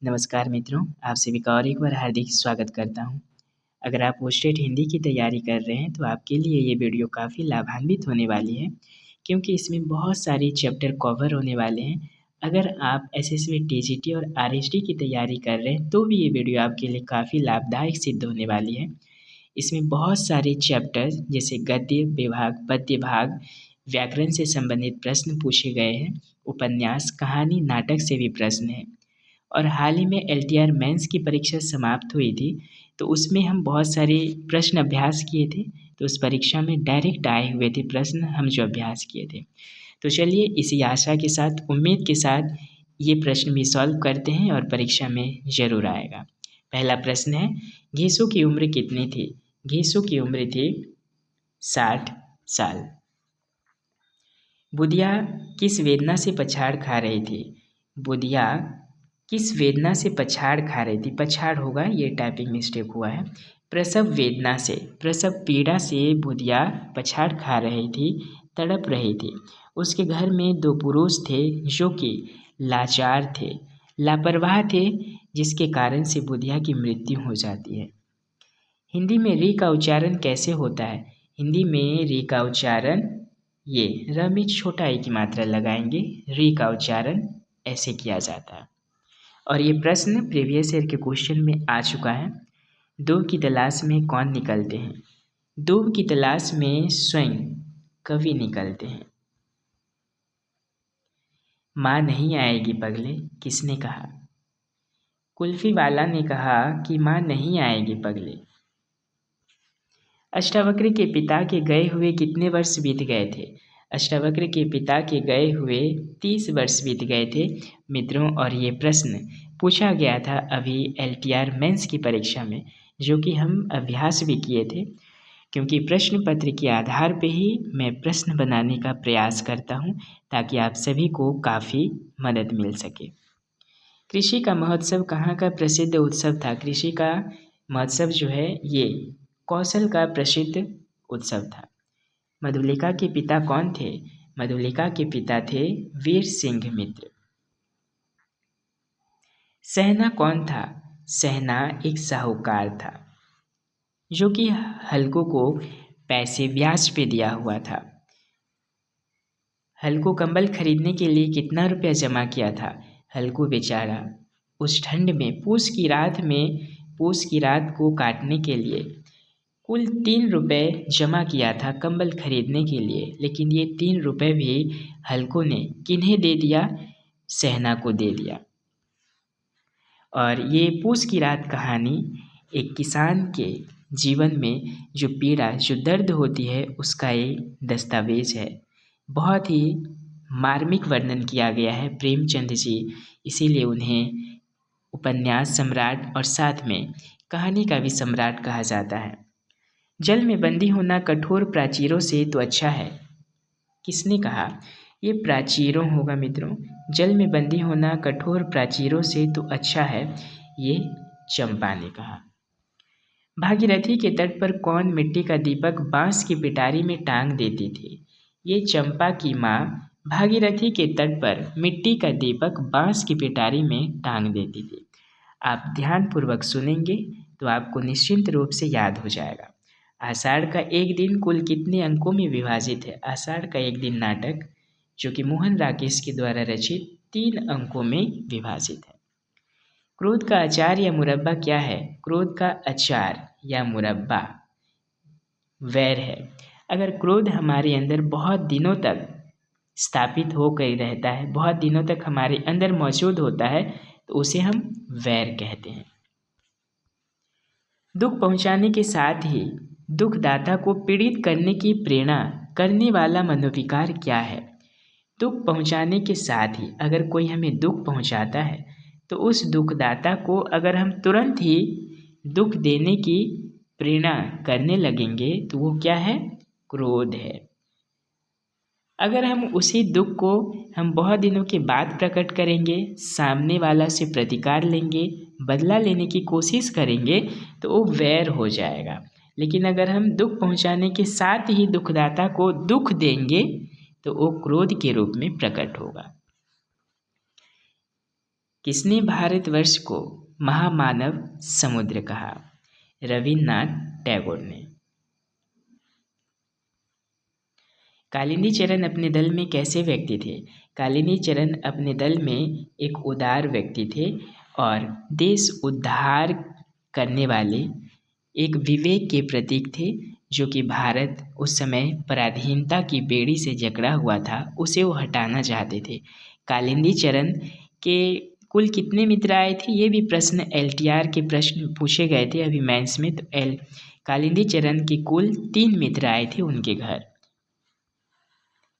नमस्कार मित्रों, आप सभी का और एक बार हार्दिक स्वागत करता हूँ। अगर आप पोस्टेड हिंदी की तैयारी कर रहे हैं तो आपके लिए ये वीडियो काफ़ी लाभान्वित होने वाली है, क्योंकि इसमें बहुत सारी चैप्टर कवर होने वाले हैं। अगर आप एसएससी, टीजीटी और आरएसडी की तैयारी कर रहे हैं तो भी ये वीडियो आपके लिए काफ़ी लाभदायक सिद्ध होने वाली है। इसमें बहुत सारे चैप्टर्स जैसे गद्य विभाग, पद्य भाग, व्याकरण से संबंधित प्रश्न पूछे गए हैं। उपन्यास, कहानी, नाटक से भी प्रश्न हैं। और हाल ही में एलटीआर मेंस की परीक्षा समाप्त हुई थी, तो उसमें हम बहुत सारे प्रश्न अभ्यास किए थे। तो उस परीक्षा में डायरेक्ट आए हुए थे प्रश्न हम जो अभ्यास किए थे। तो चलिए इसी आशा के साथ, उम्मीद के साथ ये प्रश्न भी सॉल्व करते हैं और परीक्षा में ज़रूर आएगा। पहला प्रश्न है, घीसू की उम्र कितनी थी? घीसू की उम्र थी 60 साल। बुधिया किस वेदना से पछाड़ खा रही थी? बुधिया किस वेदना से पछाड़ खा रही थी? पछाड़ होगा, ये टाइपिंग मिस्टेक हुआ है। प्रसव वेदना से, प्रसव पीड़ा से बुधिया पछाड़ खा रही थी, तड़प रही थी। उसके घर में 2 पुरुष थे जो कि लाचार थे, लापरवाह थे, जिसके कारण से बुधिया की मृत्यु हो जाती है। हिंदी में री का उच्चारण कैसे होता है? हिंदी में री का उच्चारण, ये र में छोटा ई की मात्रा लगाएंगे, री का उच्चारण ऐसे किया जाता है। और ये प्रश्न प्रीवियस ईयर के क्वेश्चन में आ चुका है। दूब की तलाश में कौन निकलते हैं? दूब की तलाश में स्वयं कवि निकलते हैं। माँ नहीं आएगी पगले, किसने कहा? कुल्फी वाला ने कहा कि माँ नहीं आएगी पगले। अष्टावक्र के पिता के गए हुए कितने वर्ष बीत गए थे? अष्टावक्र के पिता के गए हुए 30 वर्ष बीत गए थे मित्रों। और ये प्रश्न पूछा गया था अभी एलटीआर मेंस की परीक्षा में, जो कि हम अभ्यास भी किए थे, क्योंकि प्रश्न पत्र के आधार पे ही मैं प्रश्न बनाने का प्रयास करता हूँ ताकि आप सभी को काफ़ी मदद मिल सके। कृषि का महोत्सव कहाँ का प्रसिद्ध उत्सव था? कृषि का महोत्सव जो है ये कौशल का प्रसिद्ध उत्सव था। मधुलिका के पिता कौन थे? मधुलिका के पिता थे वीर सिंह मित्र। सहना कौन था? सहना एक साहूकार था जो कि हल्को को पैसे ब्याज पे दिया हुआ था। हल्को कंबल खरीदने के लिए कितना रुपया जमा किया था? हल्को बेचारा उस ठंड में, पूस की रात को काटने के लिए कुल 3 रुपये जमा किया था कंबल खरीदने के लिए। लेकिन ये 3 रुपये भी हल्को ने किन्हें दे दिया? सहना को दे दिया। और ये पूस की रात कहानी एक किसान के जीवन में जो पीड़ा, जो दर्द होती है, उसका एक दस्तावेज है। बहुत ही मार्मिक वर्णन किया गया है प्रेमचंद जी, इसीलिए उन्हें उपन्यास सम्राट और साथ में कहानी का भी सम्राट कहा जाता है। जल में बंदी होना कठोर प्राचीरों से तो अच्छा है, किसने कहा? ये प्राचीरों होगा मित्रों। जल में बंदी होना कठोर प्राचीरों से तो अच्छा है, ये चंपा ने कहा। भागीरथी के तट पर कौन मिट्टी का दीपक बांस की पिटारी में टांग देती थी? ये चंपा की माँ भागीरथी के तट पर मिट्टी का दीपक बांस की पिटारी में टांग देती थी। आप ध्यानपूर्वक सुनेंगे तो आपको निश्चिंत रूप से याद हो जाएगा। आषाढ़ का एक दिन कुल कितने अंकों में विभाजित है? आषाढ़ का एक दिन नाटक जो कि मोहन राकेश के द्वारा रचित 3 अंकों में विभाजित है। क्रोध का अचार या मुरब्बा क्या है? क्रोध का अचार या मुरब्बा वैर है। अगर क्रोध हमारे अंदर बहुत दिनों तक स्थापित होकर रहता है, बहुत दिनों तक हमारे अंदर मौजूद होता है, तो उसे हम वैर कहते हैं। दुख पहुंचाने के साथ ही दुखदाता को पीड़ित करने की प्रेरणा करने वाला मनोविकार क्या है? दुख पहुंचाने के साथ ही अगर कोई हमें दुख पहुंचाता है तो उस दुखदाता को अगर हम तुरंत ही दुख देने की प्रेरणा करने लगेंगे तो वो क्या है? क्रोध है। अगर हम उसी दुख को हम बहुत दिनों के बाद प्रकट करेंगे, सामने वाला से प्रतिकार लेंगे, बदला लेने की कोशिश करेंगे, तो वो वैर हो जाएगा। लेकिन अगर हम दुख पहुंचाने के साथ ही दुखदाता को दुख देंगे तो वो क्रोध के रूप में प्रकट होगा। किसने भारतवर्ष को महामानव समुद्र कहा? रविन्द्रनाथ टैगोर ने। कालिंदी चरण अपने दल में कैसे व्यक्ति थे? कालिंदी चरण अपने दल में एक उदार व्यक्ति थे और देश उद्धार करने वाले एक विवेक के प्रतीक थे, जो कि भारत उस समय पराधीनता की बेड़ी से जकड़ा हुआ था, उसे वो हटाना चाहते थे। कालिंदी चरण के कुल कितने मित्र आए थे? ये भी प्रश्न LTR के प्रश्न पूछे गए थे अभी मेंस में। तो कालिंदी चरण के कुल 3 मित्र आए थे उनके घर।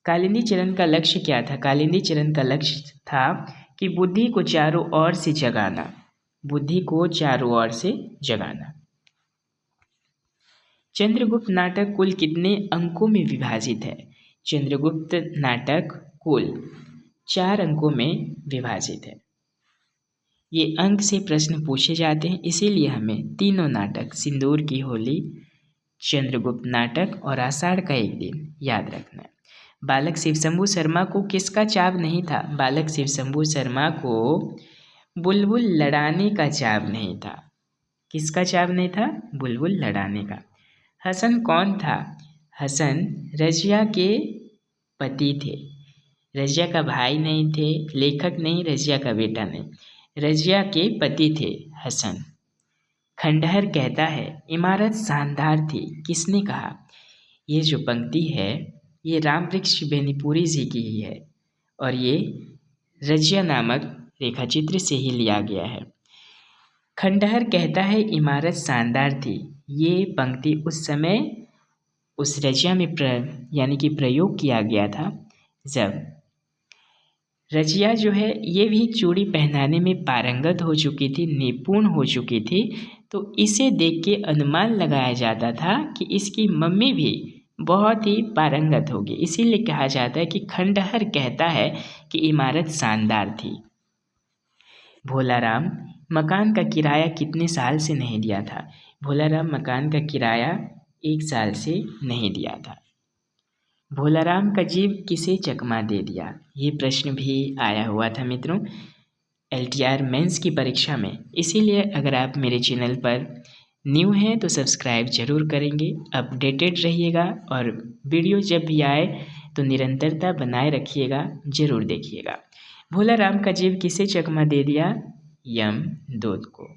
कालिंदी चरण का लक्ष्य क्या था? कालिंदी चरण का लक्ष्य था कि बुद्धि को चारों ओर से जगाना, बुद्धि को चारों ओर से जगाना। चंद्रगुप्त नाटक कुल कितने अंकों में विभाजित है? चंद्रगुप्त नाटक कुल 4 अंकों में विभाजित है। ये अंक से प्रश्न पूछे जाते हैं, इसीलिए हमें तीनों नाटक, सिंदूर की होली, चंद्रगुप्त नाटक और आषाढ़ का एक दिन याद रखना है। बालक शिवशंभु शर्मा को किसका चाव नहीं था? बालक शिवशंभु शर्मा को बुलबुल लड़ाने का चाव नहीं था। किसका चाव नहीं था? बुलबुल लड़ाने का। हसन कौन था? हसन रजिया के पति थे। रजिया का भाई नहीं थे, लेखक नहीं, रजिया का बेटा नहीं, रजिया के पति थे हसन। खंडहर कहता है इमारत शानदार थी, किसने कहा? ये जो पंक्ति है ये रामवृक्ष बेनीपुरी जी की ही है और ये रजिया नामक रेखाचित्र से ही लिया गया है। खंडहर कहता है इमारत शानदार थी, ये पंक्ति उस समय उस रजिया में यानी कि प्रयोग किया गया था जब रजिया जो है ये भी चूड़ी पहनाने में पारंगत हो चुकी थी, निपुण हो चुकी थी। तो इसे देख के अनुमान लगाया जाता था कि इसकी मम्मी भी बहुत ही पारंगत होगी, इसीलिए कहा जाता है कि खंडहर कहता है कि इमारत शानदार थी। भोलाराम मकान का किराया कितने साल से नहीं दिया था? भोलाराम मकान का किराया 1 साल से नहीं दिया था। भोलाराम का जीव किसे चकमा दे दिया? ये प्रश्न भी आया हुआ था मित्रों LTR मेंस की परीक्षा में, इसीलिए अगर आप मेरे चैनल पर न्यू हैं तो सब्सक्राइब जरूर करेंगे, अपडेटेड रहिएगा और वीडियो जब भी आए तो निरंतरता बनाए रखिएगा, जरूर देखिएगा। भोलाराम का जीव किसे चकमा दे दिया? यमदूत को।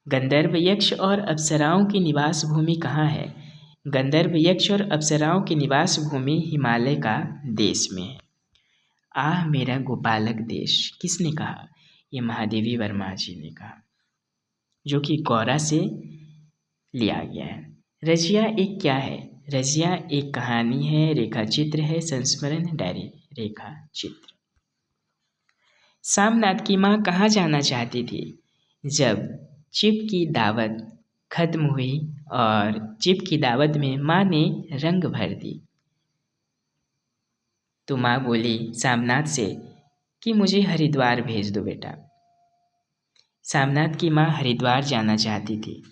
गंधर्व यक्ष और अप्सराओं की निवास भूमि कहाँ है? गंधर्व यक्ष और अप्सराओं की निवास भूमि हिमालय का देश में है। आह मेरा गोपालक देश किसने कहा? ये महादेवी वर्मा जी ने कहा, जो कि गौरा से लिया गया है। रजिया एक क्या है? रजिया एक कहानी है, रेखा चित्र है, संस्मरण डायरी रेखा चित्र। सामनाथ की माँ कहाँ जाना चाहती थी? जब चिप की दावत खत्म हुई और चिप की दावत में माँ ने रंग भर दी तो माँ बोली सामनाथ से कि मुझे हरिद्वार भेज दो बेटा। सामनाथ की माँ हरिद्वार जाना चाहती थी।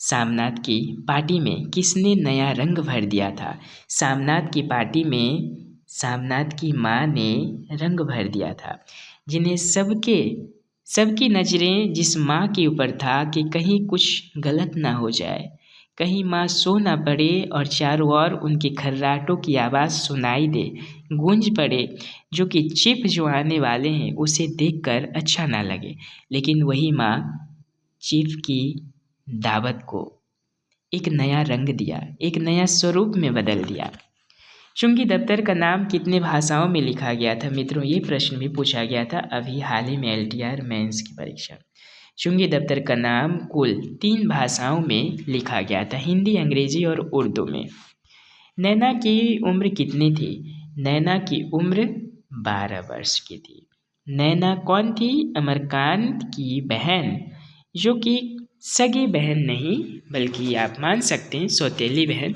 सामनाथ की पार्टी में किसने नया रंग भर दिया था? सामनाथ की पार्टी में सामनाथ की माँ ने रंग भर दिया था, जिन्हें सबकी नज़रें जिस माँ के ऊपर था कि कहीं कुछ गलत ना हो जाए, कहीं माँ सो ना पड़े और चारों ओर उनके खर्राटों की आवाज़ सुनाई दे, गूंज पड़े, जो कि चिप जो आने वाले हैं उसे देखकर अच्छा ना लगे। लेकिन वही माँ चिप की दावत को एक नया रंग दिया, एक नया स्वरूप में बदल दिया। चुंगी दफ्तर का नाम कितने भाषाओं में लिखा गया था? मित्रों ये प्रश्न भी पूछा गया था अभी हाल ही में LTR मेंस की परीक्षा। चुंगी दफ्तर का नाम कुल 3 भाषाओं में लिखा गया था, हिंदी, अंग्रेजी और उर्दू में। नैना की उम्र कितनी थी? नैना की उम्र 12 वर्ष की थी। नैना कौन थी? अमरकांत की बहन, जो कि सगी बहन नहीं बल्कि आप मान सकते हैं सौतेली बहन,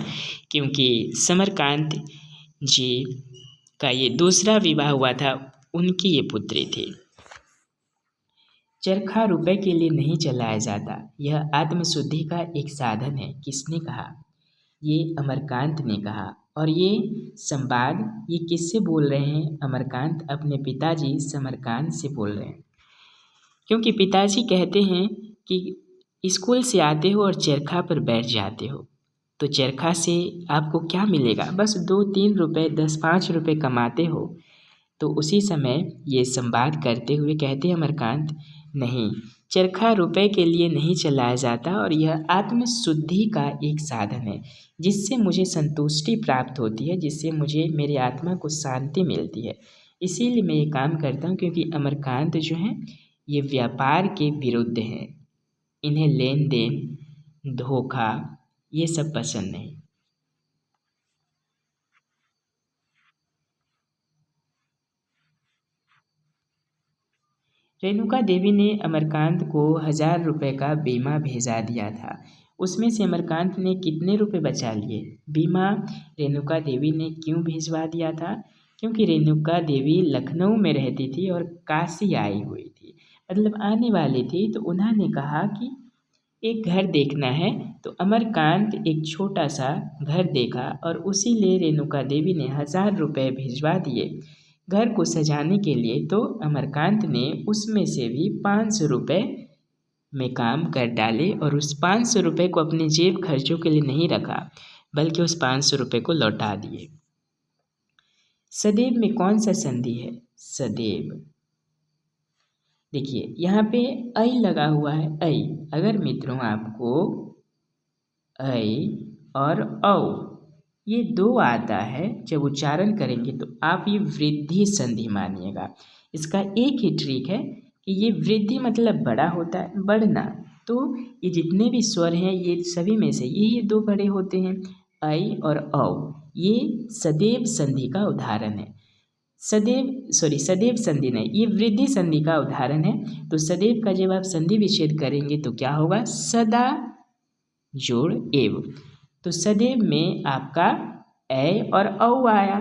क्योंकि समरकांत जी का ये दूसरा विवाह हुआ था, उनकी ये पुत्री थी। चरखा रुपए के लिए नहीं चलाया जाता, यह आत्मशुद्धि का एक साधन है, किसने कहा? ये अमरकांत ने कहा। और ये संवाद ये किससे बोल रहे हैं? अमरकांत अपने पिताजी समरकांत से बोल रहे हैं, क्योंकि पिताजी कहते हैं कि स्कूल से आते हो और चरखा पर बैठ जाते हो, तो चरखा से आपको क्या मिलेगा? बस 2-3 रुपए 10-5 रुपए कमाते हो। तो उसी समय ये संवाद करते हुए कहते हैं अमरकांत, नहीं, चरखा रुपए के लिए नहीं चलाया जाता और यह आत्मशुद्धि का एक साधन है, जिससे मुझे संतुष्टि प्राप्त होती है, जिससे मुझे मेरी आत्मा को शांति मिलती है। इसीलिए मैं ये काम करता हूँ, क्योंकि अमरकांत जो हैं ये व्यापार के विरुद्ध हैं। इन्हें लेन देन, धोखा ये सब पसंद नहीं। रेणुका देवी ने अमरकांत को 1000 रुपये का बीमा भेजा दिया था। उसमें से अमरकांत ने कितने रुपए बचा लिए? बीमा रेणुका देवी ने क्यों भिजवा दिया था? क्योंकि रेणुका देवी लखनऊ में रहती थी और काशी आई हुई थी, मतलब आने वाली थी। तो उन्होंने कहा कि एक घर देखना है, तो अमरकांत एक छोटा सा घर देखा और उसी लिए रेणुका देवी ने 1000 रुपये भिजवा दिए घर को सजाने के लिए। तो अमरकांत ने उसमें से भी 500 रुपये में काम कर डाले और उस 500 रुपये को अपने जेब खर्चों के लिए नहीं रखा, बल्कि उस 500 रुपये को लौटा दिए। सदैव में कौन सा संधि है? सदैव, देखिए यहाँ पे ऐ लगा हुआ है, ऐ। अगर मित्रों आपको ऐ और औ ये दो आता है, जब उच्चारण करेंगे तो आप ये वृद्धि संधि मानिएगा। इसका एक ही ट्रिक है कि ये वृद्धि मतलब बड़ा होता है, बढ़ना। तो ये जितने भी स्वर हैं ये सभी में से ये दो बड़े होते हैं, ऐ और औ। ये सदैव संधि का उदाहरण है। सदैव संधि नहीं, ये वृद्धि संधि का उदाहरण है। तो सदैव का जब आप संधि विच्छेद करेंगे तो क्या होगा? सदा जोड़ एव। तो सदैव में आपका ऐ और औ आया।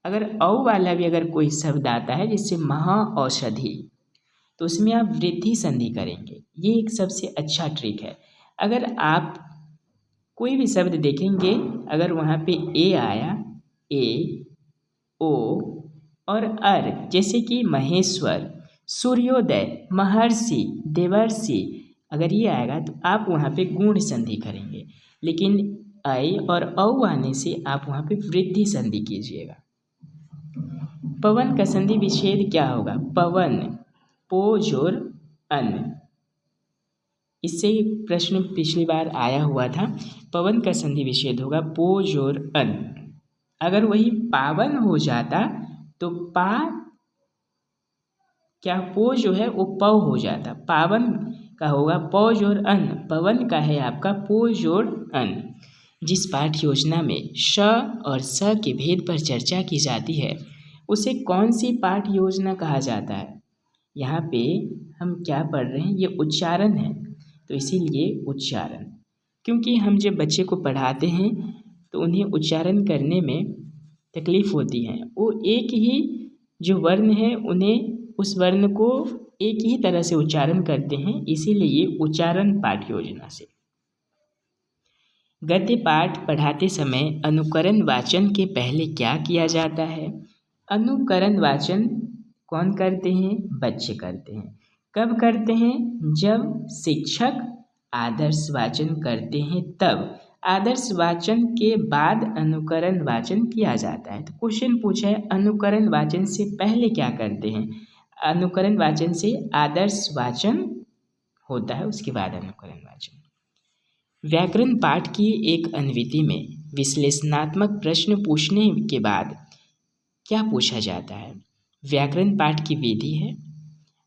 अगर औ वाला भी अगर कोई शब्द आता है जैसे महाऔषधि, तो उसमें आप वृद्धि संधि करेंगे। ये एक सबसे अच्छा ट्रिक है। अगर आप कोई भी शब्द देखेंगे, अगर वहाँ पे ए आया, ए, ओ और अर, जैसे कि महेश्वर, सूर्योदय, महर्षि, देवर्षि, अगर ये आएगा तो आप वहाँ पे गुण संधि करेंगे। लेकिन ऐ और औ आने से आप वहाँ पे वृद्धि संधि कीजिएगा। पवन का संधि विच्छेद क्या होगा? पवन, पो जोर अन। इससे प्रश्न पिछली बार आया हुआ था। पवन का संधि विच्छेद होगा पो जोर अन। अगर वही पावन हो जाता तो पो जो है वो पौ हो जाता, पावन का होगा पौ जोर अन, पवन का है आपका पो जोर अन। जिस पाठ योजना में श और स के भेद पर चर्चा की जाती है उसे कौन सी पाठ योजना कहा जाता है? यहाँ पे हम क्या पढ़ रहे हैं? ये उच्चारण है, तो इसीलिए उच्चारण। क्योंकि हम जब बच्चे को पढ़ाते हैं तो उन्हें उच्चारण करने में तकलीफ होती है। वो एक ही जो वर्ण है उन्हें उस वर्ण को एक ही तरह से उच्चारण करते हैं, इसीलिए ये उच्चारण पाठ योजना से। गद्य पाठ पढ़ाते समय अनुकरण वाचन के पहले क्या किया जाता है? अनुकरण वाचन कौन करते हैं? बच्चे करते हैं। कब करते हैं? जब शिक्षक आदर्श वाचन करते हैं तब। आदर्श वाचन के बाद अनुकरण वाचन किया जाता है। तो क्वेश्चन पूछा है अनुकरण वाचन से पहले क्या करते हैं? अनुकरण वाचन से आदर्श वाचन होता है, उसके बाद अनुकरण वाचन। व्याकरण पाठ की एक अनुवृत्ति में विश्लेषणात्मक प्रश्न पूछने के बाद क्या पूछा जाता है? व्याकरण पाठ की विधि है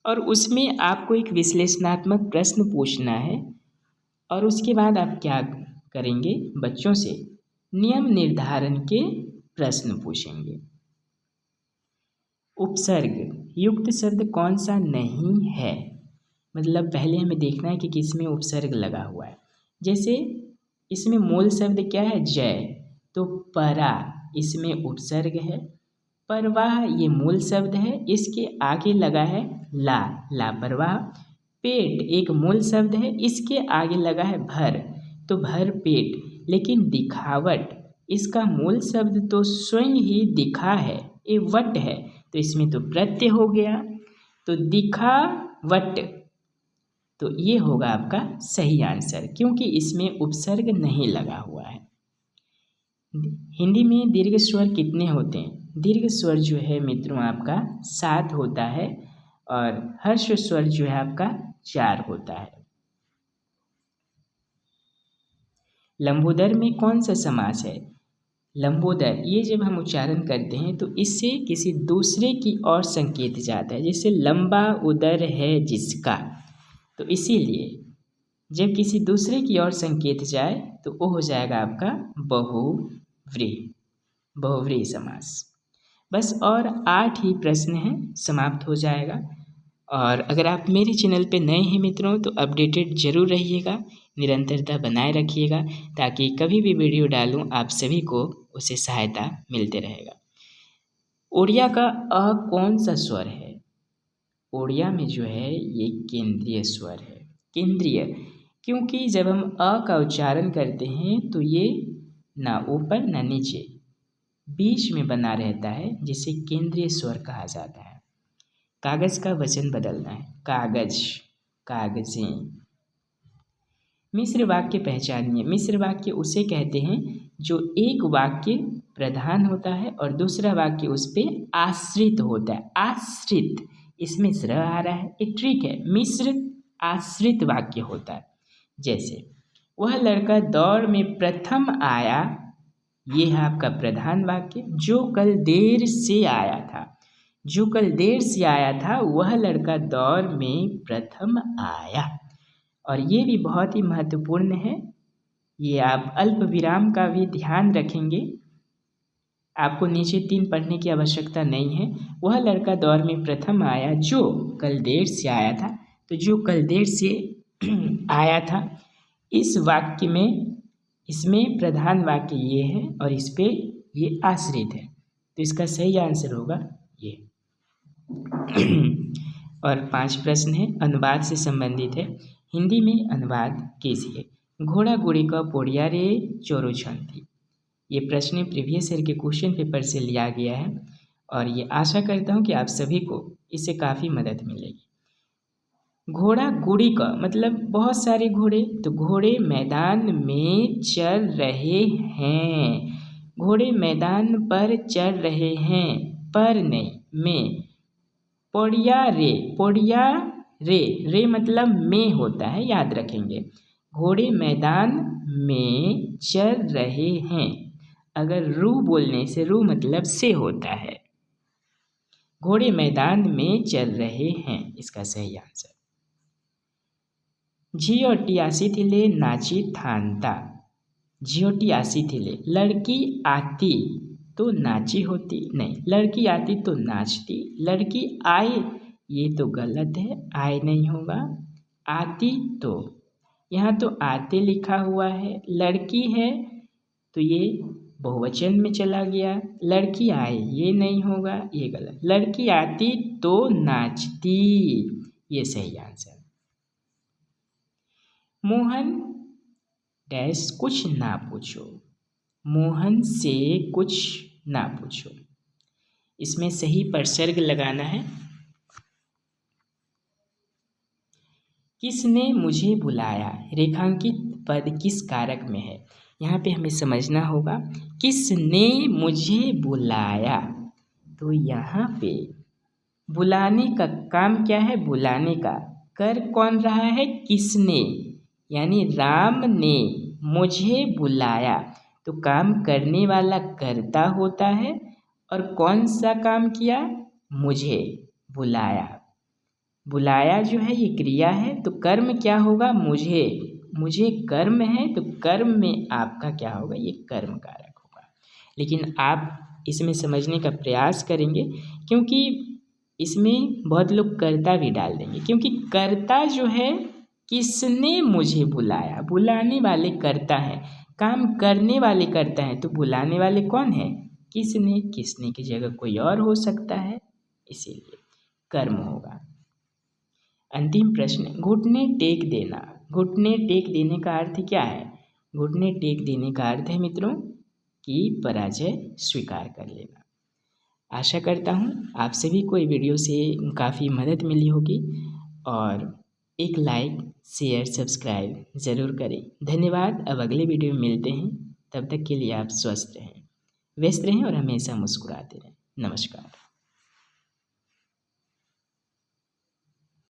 और उसमें आपको एक विश्लेषणात्मक प्रश्न पूछना है और उसके बाद आप क्या करेंगे? बच्चों से नियम निर्धारण के प्रश्न पूछेंगे। उपसर्ग युक्त शब्द कौन सा नहीं है? मतलब पहले हमें देखना है कि किसमें उपसर्ग लगा हुआ है। जैसे इसमें मूल शब्द क्या है? जय, तो परा इसमें उपसर्ग है। परवाह ये मूल शब्द है, इसके आगे लगा है ला, लापरवाह। पेट एक मूल शब्द है, इसके आगे लगा है भर, तो भर पेट। लेकिन दिखावट इसका मूल शब्द तो स्वयं ही दिखा है, ये वट है, तो इसमें तो प्रत्यय हो गया, तो दिखा वट, तो ये होगा आपका सही आंसर, क्योंकि इसमें उपसर्ग नहीं लगा हुआ है। हिंदी में दीर्घ स्वर कितने होते हैं? दीर्घ स्वर जो है मित्रों आपका 7 होता है और हर्ष स्वर जो है आपका 4 होता है। लंबोदर में कौन सा समास है? लंबोदर, ये जब हम उच्चारण करते हैं तो इससे किसी दूसरे की ओर संकेत जाता है, जैसे लंबा उदर है जिसका, तो इसीलिए जब किसी दूसरे की ओर संकेत जाए तो वो हो जाएगा आपका बहुव्रीहि समास। बस और 8 ही प्रश्न हैं, समाप्त हो जाएगा। और अगर आप मेरे चैनल पे नए हैं मित्रों तो अपडेटेड जरूर रहिएगा, निरंतरता बनाए रखिएगा, ताकि कभी भी वीडियो डालूं आप सभी को उसे सहायता मिलते रहेगा। ओड़िया का अ कौन सा स्वर है? ओड़िया में जो है ये केंद्रीय स्वर है, केंद्रीय, क्योंकि जब हम अ का उच्चारण करते हैं तो ये ना ऊपर ना नीचे, बीच में बना रहता है, जिसे केंद्रीय स्वर कहा जाता है। कागज का वचन बदलना है, कागज, कागजें। मिश्र वाक्य पहचानिए। मिश्र वाक्य उसे कहते हैं जो एक वाक्य प्रधान होता है और दूसरा वाक्य उस पर आश्रित होता है। आश्रित, इसमें श्र आ रहा है, एक ट्रिक है। मिश्र आश्रित वाक्य होता है। जैसे वह लड़का दौड़ में प्रथम आया, ये है आपका प्रधान वाक्य। जो कल देर से आया था, जो कल देर से आया था वह लड़का दौड़ में प्रथम आया। और ये भी बहुत ही महत्वपूर्ण है, ये आप अल्प विराम का भी ध्यान रखेंगे। आपको नीचे 3 पढ़ने की आवश्यकता नहीं है। वह लड़का दौड़ में प्रथम आया जो कल देर से आया था, तो जो कल देर से आया था, इस वाक्य में, इसमें प्रधान वाक्य ये है और इस पे ये आश्रित है, तो इसका सही आंसर होगा ये। और 5 प्रश्न है, अनुवाद से संबंधित है। हिंदी में अनुवाद कीजिए। घोड़ा गुड़ी का पोड़िया रे चोरो छंती। ये प्रश्न प्रीवियस ईयर के क्वेश्चन पेपर से लिया गया है और ये आशा करता हूँ कि आप सभी को इससे काफ़ी मदद मिलेगी। घोड़ा गुड़ी का मतलब बहुत सारे घोड़े, तो घोड़े मैदान में चल रहे हैं। घोड़े मैदान पर चल रहे हैं, पर नहीं, में। पोड़िया रे, पोड़िया रे, रे मतलब में होता है, याद रखेंगे। घोड़े मैदान में चल रहे हैं, अगर रू बोलने से, रू मतलब से होता है। घोड़े मैदान में चल रहे हैं, इसका सही आंसर। झियोटी आसी थिले नाची थानता। झियोटी आसी थिले, लड़की आती तो नाची होती, नहीं, लड़की आती तो नाचती। लड़की आए, ये तो गलत है, आए नहीं होगा। आती तो, यहाँ तो आते लिखा हुआ है। लड़की है तो ये बहुवचन में चला गया। लड़की आए, ये नहीं होगा, ये गलत। लड़की आती तो नाचती, ये सही आंसर। मोहन डैश कुछ ना पूछो, मोहन से कुछ ना पूछो, इसमें सही प्रसर्ग लगाना है। किसने मुझे बुलाया, रेखांकित पद किस कारक में है? यहाँ पे हमें समझना होगा, किसने मुझे बुलाया, तो यहाँ पे बुलाने का काम क्या है? बुलाने का कर कौन रहा है? किसने, यानी राम ने मुझे बुलाया, तो काम करने वाला कर्ता होता है। और कौन सा काम किया? मुझे बुलाया। बुलाया जो है ये क्रिया है, तो कर्म क्या होगा? मुझे, मुझे कर्म है, तो कर्म में आपका क्या होगा? ये कर्म कारक होगा। लेकिन आप इसमें समझने का प्रयास करेंगे, क्योंकि इसमें बहुत लोग कर्ता भी डाल देंगे, क्योंकि कर्ता जो है किसने मुझे बुलाया, बुलाने वाले कर्ता हैं, काम करने वाले कर्ता हैं, तो बुलाने वाले कौन है? किसने। किसने की जगह कोई और हो सकता है, इसीलिए कर्म होगा। अंतिम प्रश्न, घुटने टेक देना। घुटने टेक देने का अर्थ क्या है? घुटने टेक देने का अर्थ है मित्रों, कि पराजय स्वीकार कर लेना। आशा करता हूँ आप सभी को ये वीडियो से काफ़ी मदद मिली होगी और एक लाइक शेयर सब्सक्राइब ज़रूर करें। धन्यवाद। अब अगले वीडियो में मिलते हैं, तब तक के लिए आप स्वस्थ रहें, व्यस्त रहें और हमेशा मुस्कुराते रहें। नमस्कार।